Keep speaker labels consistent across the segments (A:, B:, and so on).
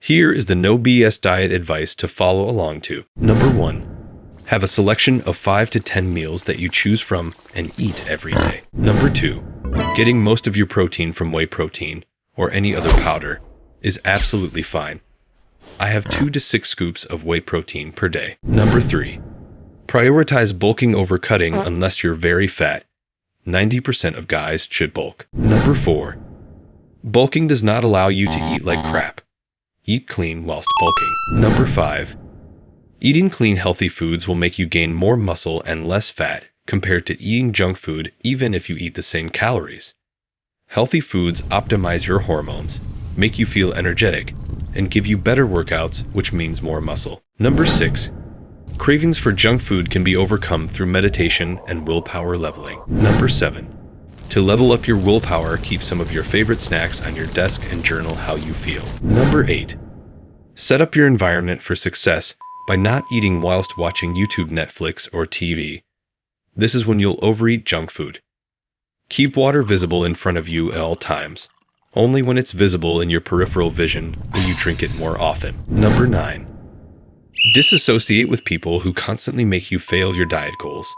A: Here is the no BS diet advice to follow along to. Number 1. Have a selection of 5 to 10 meals that you choose from and eat every day. Number 2. Getting most of your protein from whey protein or any other powder is absolutely fine. I have 2 to 6 scoops of whey protein per day. Number 3. Prioritize bulking over cutting unless you're very fat. 90% of guys should bulk. Number 4. Bulking does not allow you to eat like crap. Eat clean whilst bulking. Number 5. Eating clean, healthy foods will make you gain more muscle and less fat compared to eating junk food even if you eat the same calories. Healthy foods optimize your hormones, make you feel energetic, and give you better workouts, which means more muscle. Number 6. Cravings for junk food can be overcome through meditation and willpower leveling. Number 7. To level up your willpower, keep some of your favorite snacks on your desk and journal how you feel. Number 8. Set up your environment for success by not eating whilst watching YouTube, Netflix, or TV. This is when you'll overeat junk food. Keep water visible in front of you at all times. Only when it's visible in your peripheral vision will you drink it more often. Number 9. Disassociate with people who constantly make you fail your diet goals.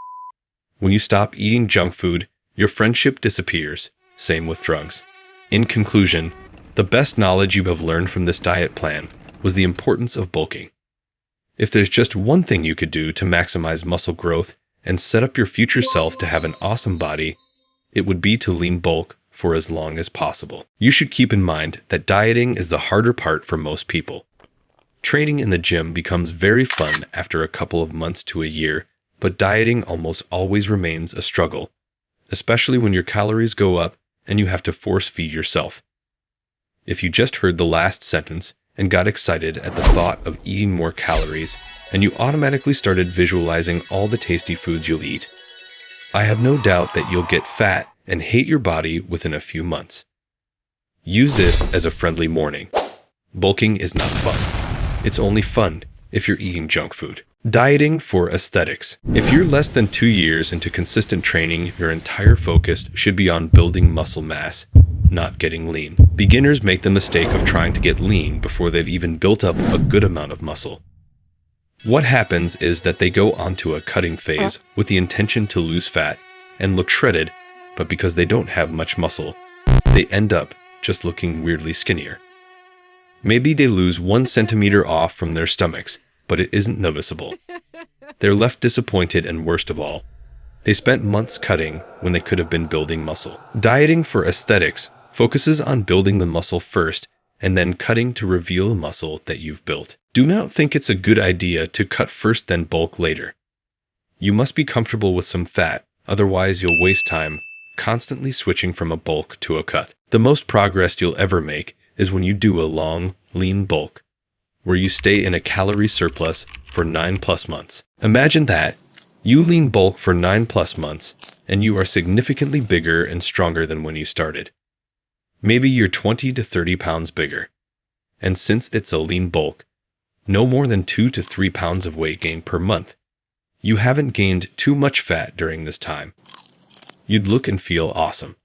A: When you stop eating junk food, your friendship disappears. Same with drugs. In conclusion, the best knowledge you have learned from this diet plan was the importance of bulking. If there's just one thing you could do to maximize muscle growth and set up your future self to have an awesome body, it would be to lean bulk for as long as possible. You should keep in mind that dieting is the harder part for most people. Training in the gym becomes very fun after a couple of months to a year, but dieting almost always remains a struggle, especially when your calories go up and you have to force feed yourself. If you just heard the last sentence and got excited at the thought of eating more calories, and you automatically started visualizing all the tasty foods you'll eat, I have no doubt that you'll get fat and hate your body within a few months. Use this as a friendly warning. Bulking is not fun. It's only fun if you're eating junk food. Dieting for aesthetics. If you're less than 2 years into consistent training, your entire focus should be on building muscle mass, not getting lean. Beginners make the mistake of trying to get lean before they've even built up a good amount of muscle. What happens is that they go onto a cutting phase with the intention to lose fat and look shredded, but because they don't have much muscle, they end up just looking weirdly skinnier. Maybe they lose 1 centimeter off from their stomachs, but it isn't noticeable. They're left disappointed, and worst of all, they spent months cutting when they could have been building muscle. Dieting for aesthetics focuses on building the muscle first and then cutting to reveal the muscle that you've built. Do not think it's a good idea to cut first then bulk later. You must be comfortable with some fat, otherwise you'll waste time constantly switching from a bulk to a cut. The most progress you'll ever make is when you do a long, lean bulk, where you stay in a calorie surplus for 9+ months. Imagine that. You lean bulk for 9+ months, and you are significantly bigger and stronger than when you started. Maybe you're 20 to 30 pounds bigger. And since it's a lean bulk, no more than 2 to 3 pounds of weight gain per month. You haven't gained too much fat during this time. You'd look and feel awesome.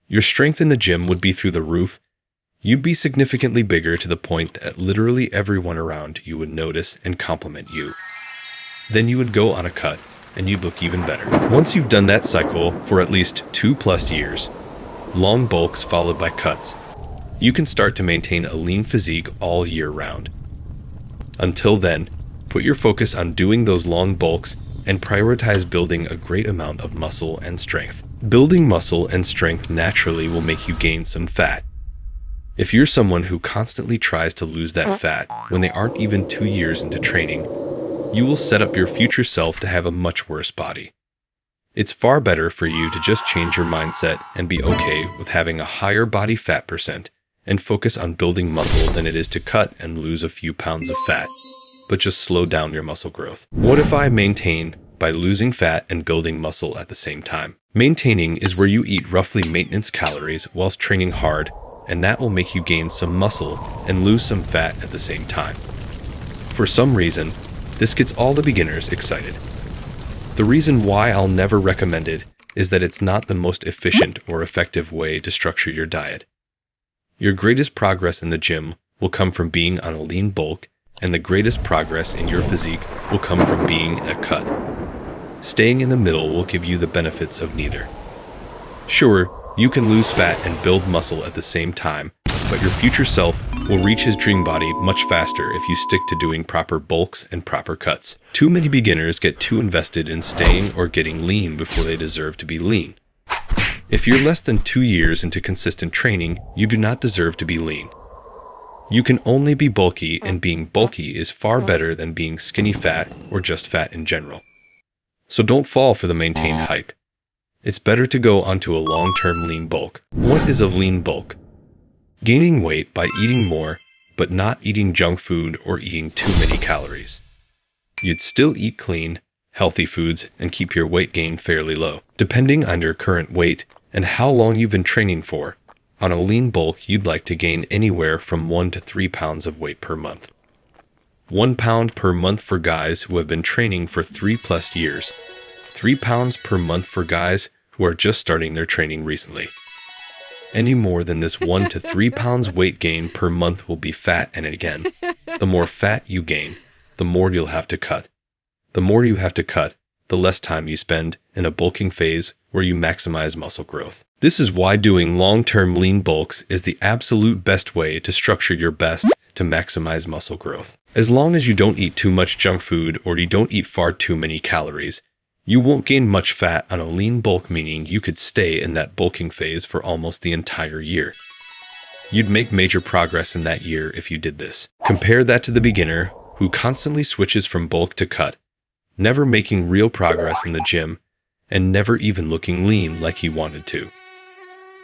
A: Your strength in the gym would be through the roof. You'd be significantly bigger to the point that literally everyone around you would notice and compliment you. Then you would go on a cut, and you'd look even better. Once you've done that cycle for at least 2+ years, long bulks followed by cuts, you can start to maintain a lean physique all year round. Until then, put your focus on doing those long bulks and prioritize building a great amount of muscle and strength. Building muscle and strength naturally will make you gain some fat. If you're someone who constantly tries to lose that fat when they aren't even 2 years into training, you will set up your future self to have a much worse body. It's far better for you to just change your mindset and be okay with having a higher body fat percent and focus on building muscle than it is to cut and lose a few pounds of fat, but just slow down your muscle growth. What if I maintain by losing fat and building muscle at the same time? Maintaining is where you eat roughly maintenance calories whilst training hard, and that will make you gain some muscle and lose some fat at the same time. For some reason, this gets all the beginners excited. The reason why I'll never recommend it is that it's not the most efficient or effective way to structure your diet. Your greatest progress in the gym will come from being on a lean bulk, and the greatest progress in your physique will come from being in a cut. Staying in the middle will give you the benefits of neither. Sure, you can lose fat and build muscle at the same time, but your future self will reach his dream body much faster if you stick to doing proper bulks and proper cuts. Too many beginners get too invested in staying or getting lean before they deserve to be lean. If you're less than 2 years into consistent training, you do not deserve to be lean. You can only be bulky, and being bulky is far better than being skinny fat or just fat in general. So don't fall for the maintained hype. It's better to go onto a long-term lean bulk. What is a lean bulk? Gaining weight by eating more, but not eating junk food or eating too many calories. You'd still eat clean, healthy foods and keep your weight gain fairly low. Depending on your current weight and how long you've been training for, on a lean bulk you'd like to gain anywhere from 1 to 3 pounds of weight per month. 1 pound per month for guys who have been training for 3+ years. 3 pounds per month for guys who are just starting their training recently. Any more than this 1 to 3 pounds weight gain per month will be fat, and again, the more fat you gain, the more you'll have to cut. The more you have to cut, the less time you spend in a bulking phase where you maximize muscle growth. This is why doing long-term lean bulks is the absolute best way to structure your best to maximize muscle growth. As long as you don't eat too much junk food or you don't eat far too many calories, you won't gain much fat on a lean bulk, meaning you could stay in that bulking phase for almost the entire year. You'd make major progress in that year if you did this. Compare that to the beginner who constantly switches from bulk to cut, never making real progress in the gym, and never even looking lean like he wanted to.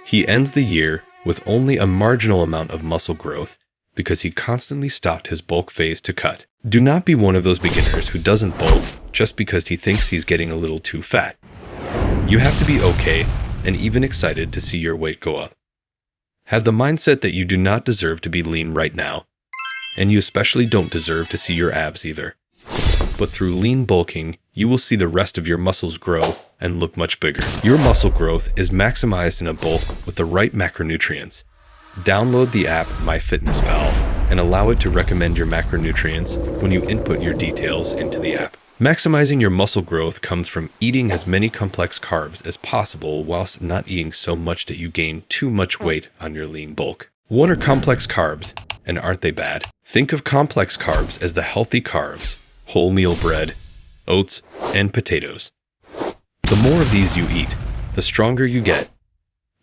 A: He ends the year with only a marginal amount of muscle growth because he constantly stopped his bulk phase to cut. Do not be one of those beginners who doesn't bulk just because he thinks he's getting a little too fat. You have to be okay and even excited to see your weight go up. Have the mindset that you do not deserve to be lean right now, and you especially don't deserve to see your abs either. But through lean bulking, you will see the rest of your muscles grow and look much bigger. Your muscle growth is maximized in a bulk with the right macronutrients. Download the app MyFitnessPal and allow it to recommend your macronutrients when you input your details into the app. Maximizing your muscle growth comes from eating as many complex carbs as possible whilst not eating so much that you gain too much weight on your lean bulk. What are complex carbs, and aren't they bad? Think of complex carbs as the healthy carbs, wholemeal bread, oats, and potatoes. The more of these you eat, the stronger you get.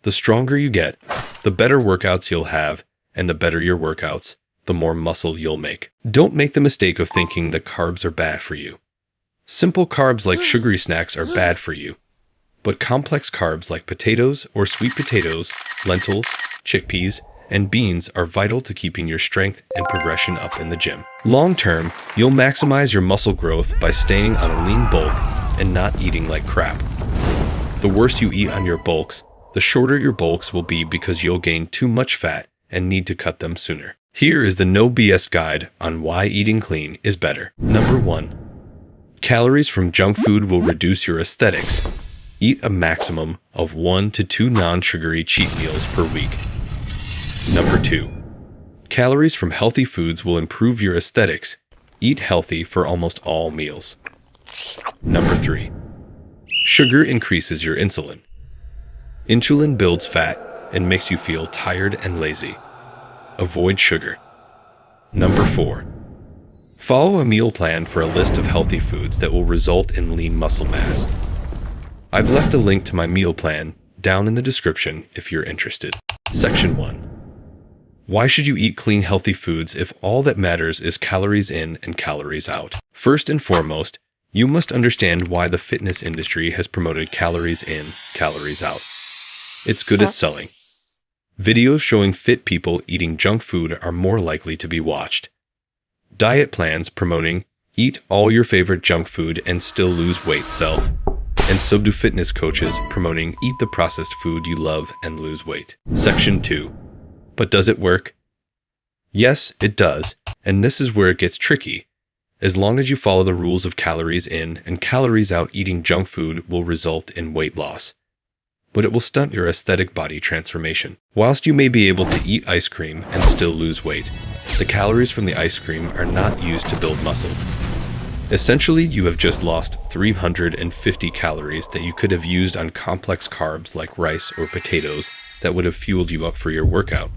A: The stronger you get, the better workouts you'll have, and the better your workouts, the more muscle you'll make. Don't make the mistake of thinking that carbs are bad for you. Simple carbs like sugary snacks are bad for you, but complex carbs like potatoes or sweet potatoes, lentils, chickpeas, and beans are vital to keeping your strength and progression up in the gym. Long term, you'll maximize your muscle growth by staying on a lean bulk and not eating like crap. The worse you eat on your bulks, the shorter your bulks will be because you'll gain too much fat and need to cut them sooner. Here is the no BS guide on why eating clean is better. Number 1. Calories from junk food will reduce your aesthetics. Eat a maximum of 1 to 2 non-sugary cheat meals per week. Number 2. Calories from healthy foods will improve your aesthetics. Eat healthy for almost all meals. Number 3. Sugar increases your insulin. Insulin builds fat and makes you feel tired and lazy. Avoid sugar. Number 4. Follow a meal plan for a list of healthy foods that will result in lean muscle mass. I've left a link to my meal plan down in the description if you're interested. Section 1. Why should you eat clean, healthy foods if all that matters is calories in and calories out? First and foremost, you must understand why the fitness industry has promoted calories in, calories out. It's good at selling. Videos showing fit people eating junk food are more likely to be watched. Diet plans promoting eat all your favorite junk food and still lose weight sell. And so do fitness coaches promoting eat the processed food you love and lose weight. Section 2. But does it work? Yes, it does, and this is where it gets tricky. As long as you follow the rules of calories in and calories out, eating junk food will result in weight loss. But it will stunt your aesthetic body transformation. Whilst you may be able to eat ice cream and still lose weight, The calories from the ice cream are not used to build muscle. Essentially, you have just lost 350 calories that you could have used on complex carbs like rice or potatoes that would have fueled you up for your workout,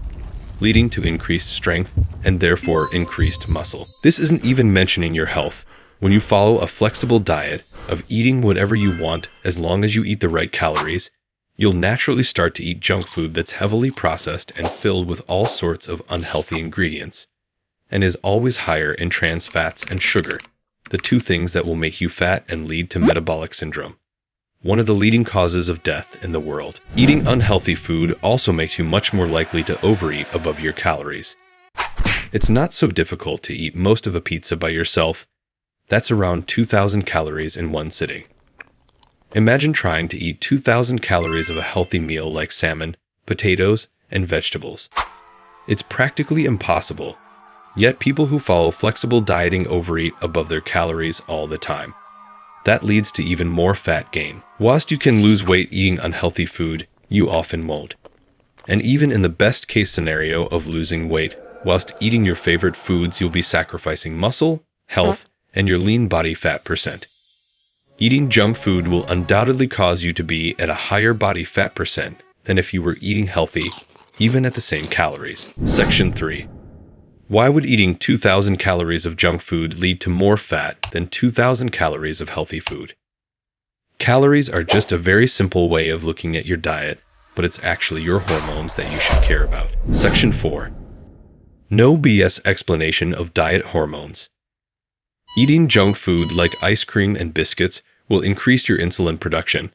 A: leading to increased strength and therefore increased muscle. This isn't even mentioning your health. When you follow a flexible diet of eating whatever you want as long as you eat the right calories, you'll naturally start to eat junk food that's heavily processed and filled with all sorts of unhealthy ingredients, and is always higher in trans fats and sugar, the two things that will make you fat and lead to metabolic syndrome, one of the leading causes of death in the world. Eating unhealthy food also makes you much more likely to overeat above your calories. It's not so difficult to eat most of a pizza by yourself. That's around 2,000 calories in one sitting. Imagine trying to eat 2,000 calories of a healthy meal like salmon, potatoes, and vegetables. It's practically impossible, yet people who follow flexible dieting overeat above their calories all the time. That leads to even more fat gain. Whilst you can lose weight eating unhealthy food, you often won't. And even in the best case scenario of losing weight, whilst eating your favorite foods, you'll be sacrificing muscle, health, and your lean body fat percent. Eating junk food will undoubtedly cause you to be at a higher body fat percent than if you were eating healthy, even at the same calories. Section 3. Why would eating 2,000 calories of junk food lead to more fat than 2,000 calories of healthy food? Calories are just a very simple way of looking at your diet, but it's actually your hormones that you should care about. Section 4. No BS explanation of diet hormones. Eating junk food like ice cream and biscuits will increase your insulin production.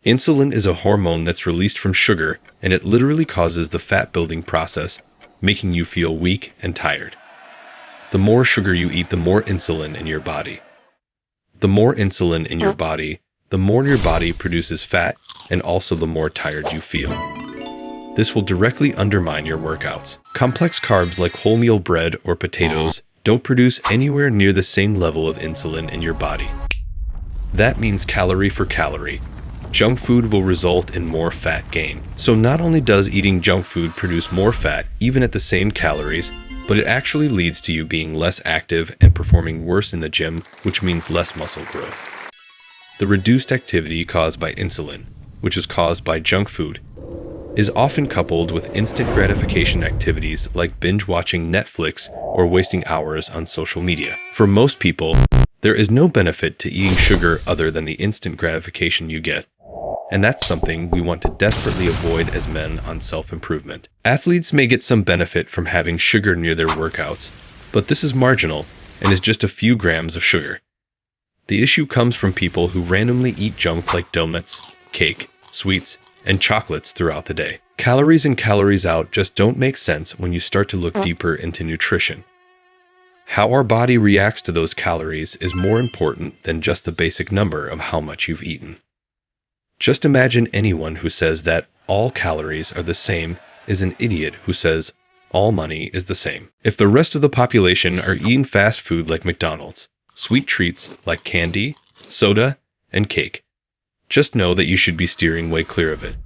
A: Insulin is a hormone that's released from sugar, and it literally causes the fat-building process, making you feel weak and tired. The more sugar you eat, the more insulin in your body. The more insulin in your body, the more your body produces fat, and also the more tired you feel. This will directly undermine your workouts. Complex carbs like wholemeal bread or potatoes don't produce anywhere near the same level of insulin in your body. That means calorie for calorie, junk food will result in more fat gain. So not only does eating junk food produce more fat even at the same calories, but it actually leads to you being less active and performing worse in the gym, which means less muscle growth. The reduced activity caused by insulin, which is caused by junk food, is often coupled with instant gratification activities like binge-watching Netflix or wasting hours on social media. For most people, there is no benefit to eating sugar other than the instant gratification you get. And that's something we want to desperately avoid as men on self-improvement. Athletes may get some benefit from having sugar near their workouts, but this is marginal and is just a few grams of sugar. The issue comes from people who randomly eat junk like donuts, cake, sweets, and chocolates throughout the day. Calories in, calories out just don't make sense when you start to look deeper into nutrition. How our body reacts to those calories is more important than just the basic number of how much you've eaten. Just imagine anyone who says that all calories are the same is an idiot who says all money is the same. If the rest of the population are eating fast food like McDonald's, sweet treats like candy, soda, and cake, just know that you should be steering way clear of it.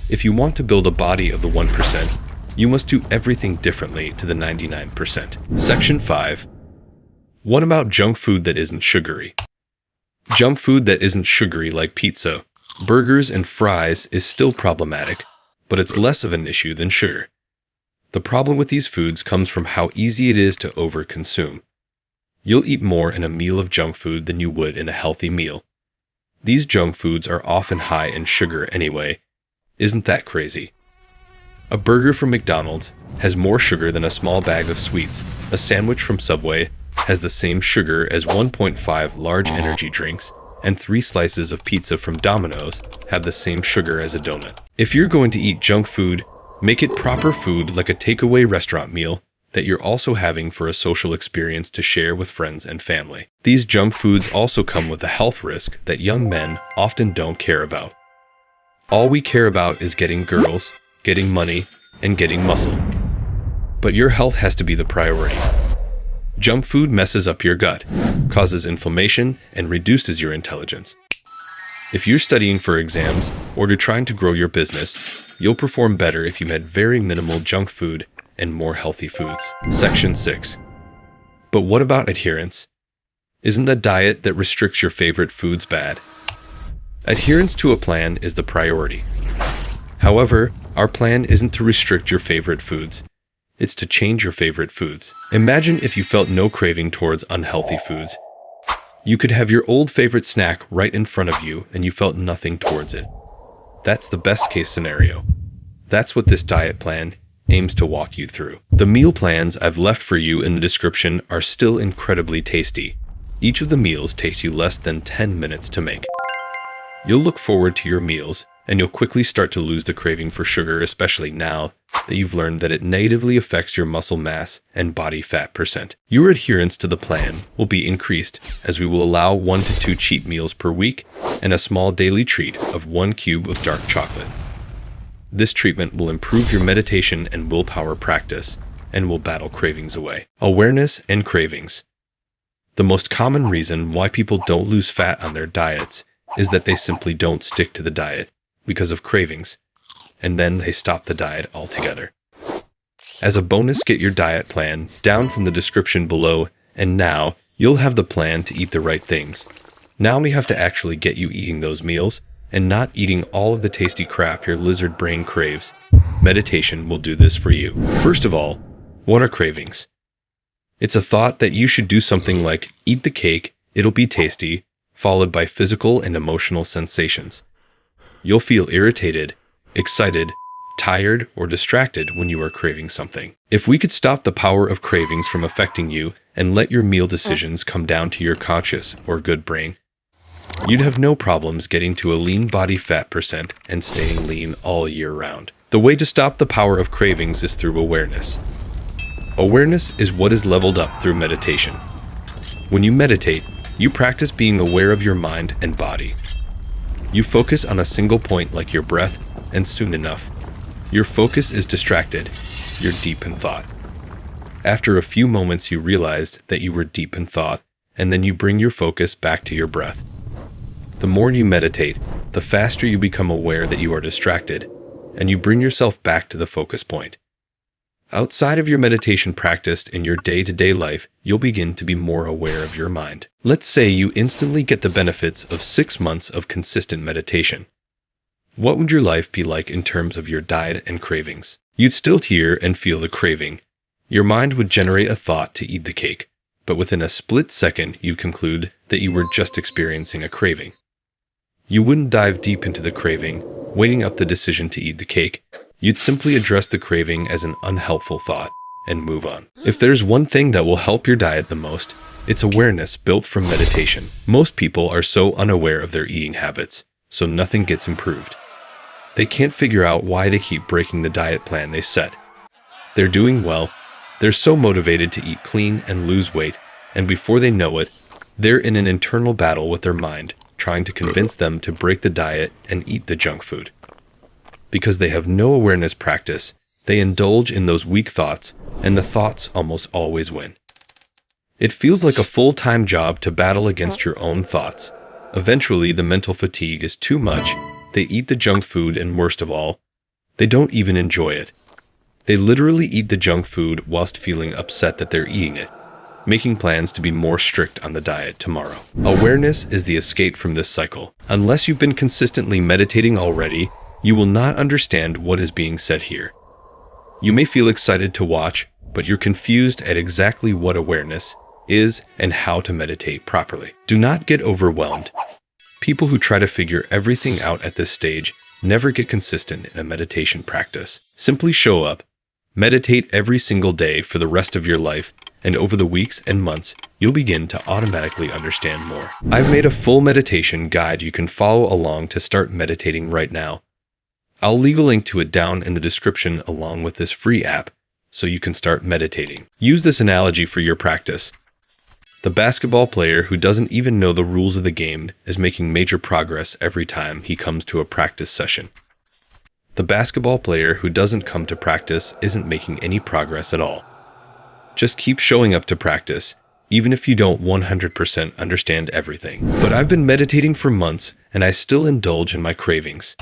A: If you want to build a body of the 1%, you must do everything differently to the 99%. Section 5. What about junk food that isn't sugary? Junk food that isn't sugary like pizza, burgers, and fries is still problematic, but it's less of an issue than sugar. The problem with these foods comes from how easy it is to overconsume. You'll eat more in a meal of junk food than you would in a healthy meal. These junk foods are often high in sugar anyway. Isn't that crazy? A burger from McDonald's has more sugar than a small bag of sweets. A sandwich from Subway has the same sugar as 1.5 large energy drinks, and 3 slices of pizza from Domino's have the same sugar as a donut. If you're going to eat junk food, make it proper food like a takeaway restaurant meal that you're also having for a social experience to share with friends and family. These junk foods also come with a health risk that young men often don't care about. All we care about is getting girls, getting money, and getting muscle. But your health has to be the priority. Junk food messes up your gut, causes inflammation, and reduces your intelligence. If you're studying for exams or you're trying to grow your business, you'll perform better if you had very minimal junk food and more healthy foods. Section 6. But what about adherence? Isn't the diet that restricts your favorite foods bad? Adherence to a plan is the priority. However, our plan isn't to restrict your favorite foods. It's to change your favorite foods. Imagine if you felt no craving towards unhealthy foods. You could have your old favorite snack right in front of you and you felt nothing towards it. That's the best case scenario. That's what this diet plan aims to walk you through. The meal plans I've left for you in the description are still incredibly tasty. Each of the meals takes you less than 10 minutes to make. You'll look forward to your meals, and you'll quickly start to lose the craving for sugar, especially now that you've learned that it negatively affects your muscle mass and body fat percent. Your adherence to the plan will be increased as we will allow 1 to 2 cheat meals per week and a small daily treat of 1 cube of dark chocolate. This treatment will improve your meditation and willpower practice and will battle cravings away. Awareness and cravings. The most common reason why people don't lose fat on their diets is that they simply don't stick to the diet because of cravings, and then they stop the diet altogether. As a bonus, get your diet plan down from the description below, and now you'll have the plan to eat the right things. Now we have to actually get you eating those meals and not eating all of the tasty crap your lizard brain craves. Meditation will do this for you. First of all, what are cravings? It's a thought that you should do something like eat the cake, it'll be tasty, followed by physical and emotional sensations. You'll feel irritated, excited, tired, or distracted when you are craving something. If we could stop the power of cravings from affecting you and let your meal decisions come down to your conscious or good brain, you'd have no problems getting to a lean body fat percent and staying lean all year round. The way to stop the power of cravings is through awareness. Awareness is what is leveled up through meditation. When you meditate, you practice being aware of your mind and body. You focus on a single point like your breath, and soon enough, your focus is distracted. You're deep in thought. After a few moments, you realized that you were deep in thought, and then you bring your focus back to your breath. The more you meditate, the faster you become aware that you are distracted, and you bring yourself back to the focus point. Outside of your meditation practice in your day-to-day life, you'll begin to be more aware of your mind. Let's say you instantly get the benefits of 6 months of consistent meditation. What would your life be like in terms of your diet and cravings? You'd still hear and feel the craving. Your mind would generate a thought to eat the cake, but within a split second, you'd conclude that you were just experiencing a craving. You wouldn't dive deep into the craving, weighing up the decision to eat the cake. You'd simply address the craving as an unhelpful thought and move on. If there's one thing that will help your diet the most, it's awareness built from meditation. Most people are so unaware of their eating habits, so nothing gets improved. They can't figure out why they keep breaking the diet plan they set. They're doing well, they're so motivated to eat clean and lose weight, and before they know it, they're in an internal battle with their mind, trying to convince them to break the diet and eat the junk food. Because they have no awareness practice, they indulge in those weak thoughts, and the thoughts almost always win. It feels like a full-time job to battle against your own thoughts. Eventually, the mental fatigue is too much. They eat the junk food, and worst of all, they don't even enjoy it. They literally eat the junk food whilst feeling upset that they're eating it, making plans to be more strict on the diet tomorrow. Awareness is the escape from this cycle. Unless you've been consistently meditating already, you will not understand what is being said here. You may feel excited to watch, but you're confused at exactly what awareness is and how to meditate properly. Do not get overwhelmed. People who try to figure everything out at this stage never get consistent in a meditation practice. Simply show up, meditate every single day for the rest of your life, and over the weeks and months, you'll begin to automatically understand more. I've made a full meditation guide you can follow along to start meditating right now. I'll leave a link to it down in the description along with this free app so you can start meditating. Use this analogy for your practice. The basketball player who doesn't even know the rules of the game is making major progress every time he comes to a practice session. The basketball player who doesn't come to practice isn't making any progress at all. Just keep showing up to practice, even if you don't 100% understand everything. But I've been meditating for months and I still indulge in my cravings.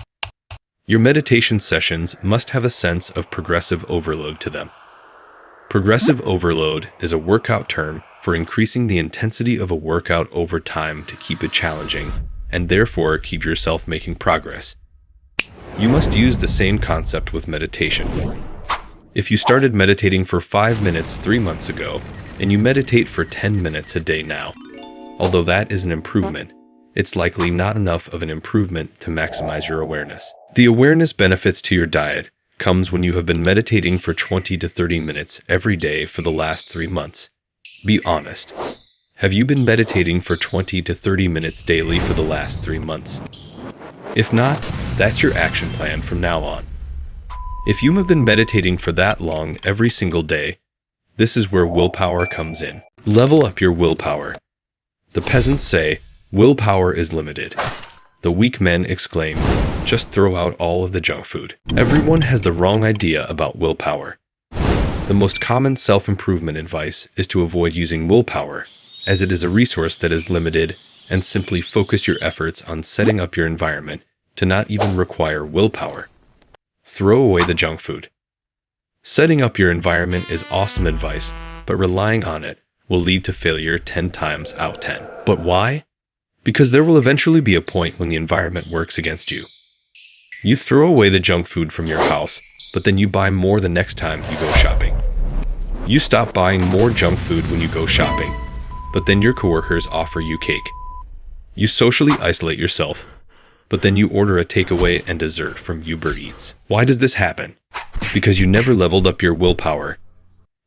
A: Your meditation sessions must have a sense of progressive overload to them. Progressive overload is a workout term for increasing the intensity of a workout over time to keep it challenging, and therefore keep yourself making progress. You must use the same concept with meditation. If you started meditating for 5 minutes 3 months ago, and you meditate for 10 minutes a day now, although that is an improvement, it's likely not enough of an improvement to maximize your awareness. The awareness benefits to your diet comes when you have been meditating for 20 to 30 minutes every day for the last 3 months. Be honest. Have you been meditating for 20 to 30 minutes daily for the last 3 months? If not, that's your action plan from now on. If you have been meditating for that long every single day, this is where willpower comes in. Level up your willpower. The peasants say, willpower is limited. The weak men exclaim, just throw out all of the junk food. Everyone has the wrong idea about willpower. The most common self-improvement advice is to avoid using willpower, as it is a resource that is limited, and simply focus your efforts on setting up your environment to not even require willpower. Throw away the junk food. Setting up your environment is awesome advice, but relying on it will lead to failure 10 times out of 10. But why? Because there will eventually be a point when the environment works against you. You throw away the junk food from your house, but then you buy more the next time you go shopping. You stop buying more junk food when you go shopping, but then your coworkers offer you cake. You socially isolate yourself, but then you order a takeaway and dessert from Uber Eats. Why does this happen? Because you never leveled up your willpower.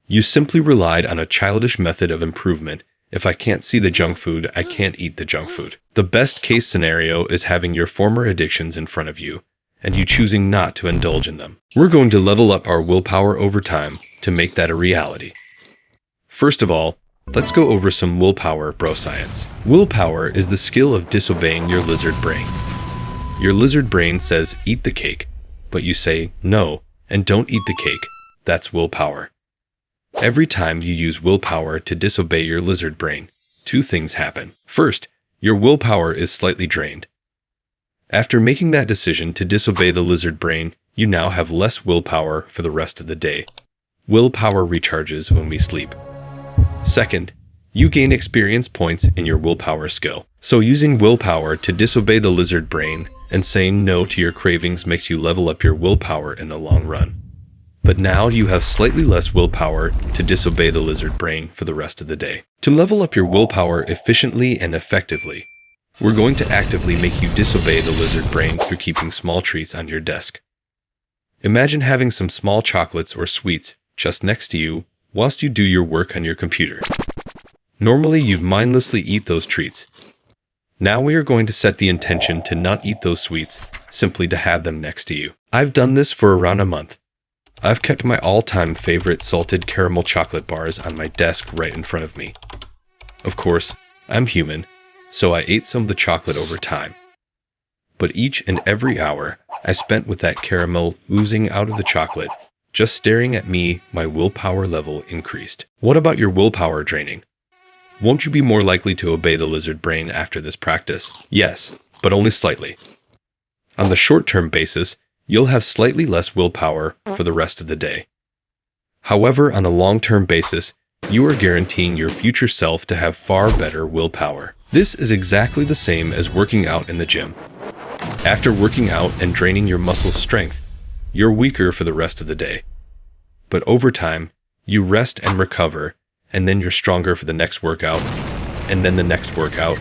A: You simply relied on a childish method of improvement. If I can't see the junk food, I can't eat the junk food. The best case scenario is having your former addictions in front of you, and you choosing not to indulge in them. We're going to level up our willpower over time to make that a reality. First of all, let's go over some willpower bro science. Willpower is the skill of disobeying your lizard brain. Your lizard brain says, eat the cake, but you say, no, and don't eat the cake. That's willpower. Every time you use willpower to disobey your lizard brain, 2 things happen. First, your willpower is slightly drained. After making that decision to disobey the lizard brain, you now have less willpower for the rest of the day. Willpower recharges when we sleep. Second, you gain experience points in your willpower skill. So using willpower to disobey the lizard brain and saying no to your cravings makes you level up your willpower in the long run. But now you have slightly less willpower to disobey the lizard brain for the rest of the day. To level up your willpower efficiently and effectively, we're going to actively make you disobey the lizard brain through keeping small treats on your desk. Imagine having some small chocolates or sweets just next to you whilst you do your work on your computer. Normally, you'd mindlessly eat those treats. Now we are going to set the intention to not eat those sweets, simply to have them next to you. I've done this for around a month. I've kept my all-time favorite salted caramel chocolate bars on my desk right in front of me. Of course, I'm human, so I ate some of the chocolate over time. But each and every hour I spent with that caramel oozing out of the chocolate, just staring at me, my willpower level increased. What about your willpower draining? Won't you be more likely to obey the lizard brain after this practice? Yes, but only slightly. On the short-term basis, you'll have slightly less willpower for the rest of the day. However, on a long-term basis, you are guaranteeing your future self to have far better willpower. This is exactly the same as working out in the gym. After working out and draining your muscle strength, you're weaker for the rest of the day. But over time, you rest and recover, and then you're stronger for the next workout, and then the next workout,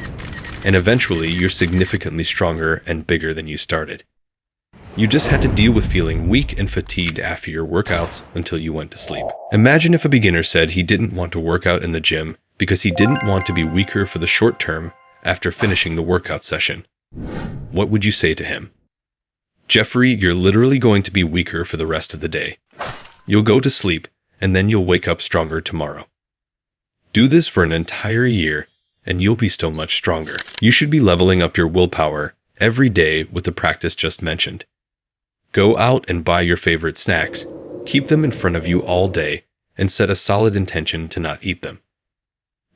A: and eventually you're significantly stronger and bigger than you started. You just had to deal with feeling weak and fatigued after your workouts until you went to sleep. Imagine if a beginner said he didn't want to work out in the gym because he didn't want to be weaker for the short term after finishing the workout session. What would you say to him? Jeffrey, you're literally going to be weaker for the rest of the day. You'll go to sleep, and then you'll wake up stronger tomorrow. Do this for an entire year, and you'll be still much stronger. You should be leveling up your willpower every day with the practice just mentioned. Go out and buy your favorite snacks, keep them in front of you all day, and set a solid intention to not eat them.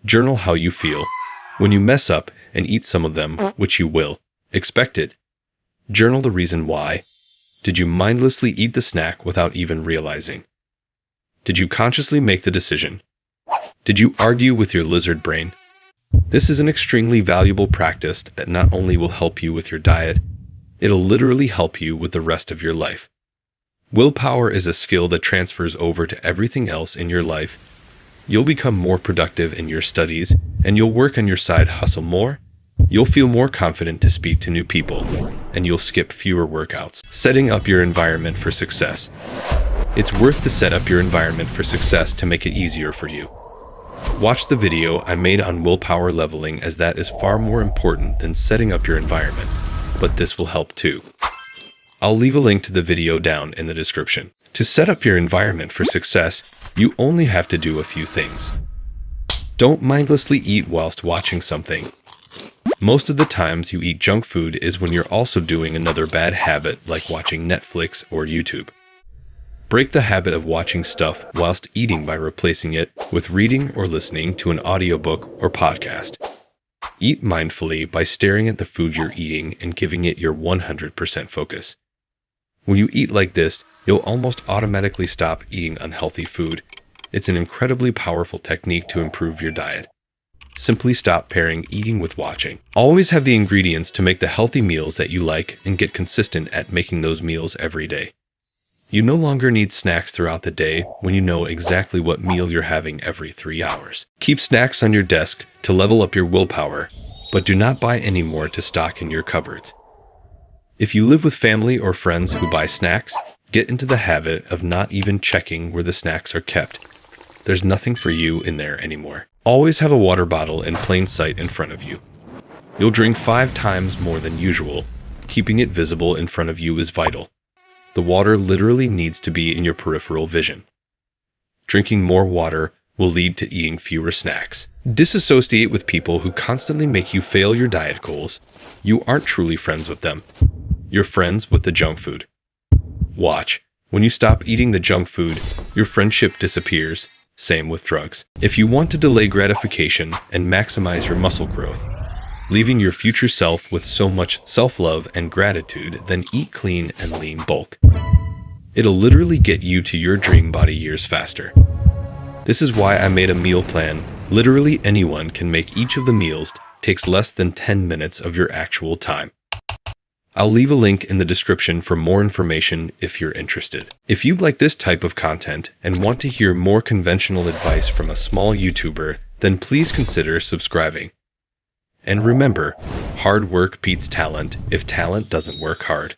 A: Journal how you feel. When you mess up and eat some of them, which you will, expect it. Journal the reason why. Did you mindlessly eat the snack without even realizing? Did you consciously make the decision? Did you argue with your lizard brain? This is an extremely valuable practice that not only will help you with your diet, it'll literally help you with the rest of your life. Willpower is a skill that transfers over to everything else in your life. You'll become more productive in your studies, and you'll work on your side hustle more. You'll feel more confident to speak to new people, and you'll skip fewer workouts. Setting up your environment for success. It's worth to set up your environment for success to make it easier for you. Watch the video I made on willpower leveling, as that is far more important than setting up your environment, but this will help too. I'll leave a link to the video down in the description. To set up your environment for success, you only have to do a few things. Don't mindlessly eat whilst watching something. Most of the times you eat junk food is when you're also doing another bad habit like watching Netflix or YouTube. Break the habit of watching stuff whilst eating by replacing it with reading or listening to an audiobook or podcast. Eat mindfully by staring at the food you're eating and giving it your 100% focus. When you eat like this, you'll almost automatically stop eating unhealthy food. It's an incredibly powerful technique to improve your diet. Simply stop pairing eating with watching. Always have the ingredients to make the healthy meals that you like and get consistent at making those meals every day. You no longer need snacks throughout the day when you know exactly what meal you're having every 3 hours. Keep snacks on your desk to level up your willpower, but do not buy any more to stock in your cupboards. If you live with family or friends who buy snacks, get into the habit of not even checking where the snacks are kept. There's nothing for you in there anymore. Always have a water bottle in plain sight in front of you. You'll drink 5 times more than usual. Keeping it visible in front of you is vital. The water literally needs to be in your peripheral vision. Drinking more water will lead to eating fewer snacks. Disassociate with people who constantly make you fail your diet goals. You aren't truly friends with them. You're friends with the junk food. Watch. When you stop eating the junk food, your friendship disappears. Same with drugs. If you want to delay gratification and maximize your muscle growth, leaving your future self with so much self-love and gratitude, then eat clean and lean bulk. It'll literally get you to your dream body years faster. This is why I made a meal plan. Literally anyone can make each of the meals. Takes less than 10 minutes of your actual time. I'll leave a link in the description for more information if you're interested. If you like this type of content and want to hear more conventional advice from a small YouTuber, then please consider subscribing. And remember, hard work beats talent if talent doesn't work hard.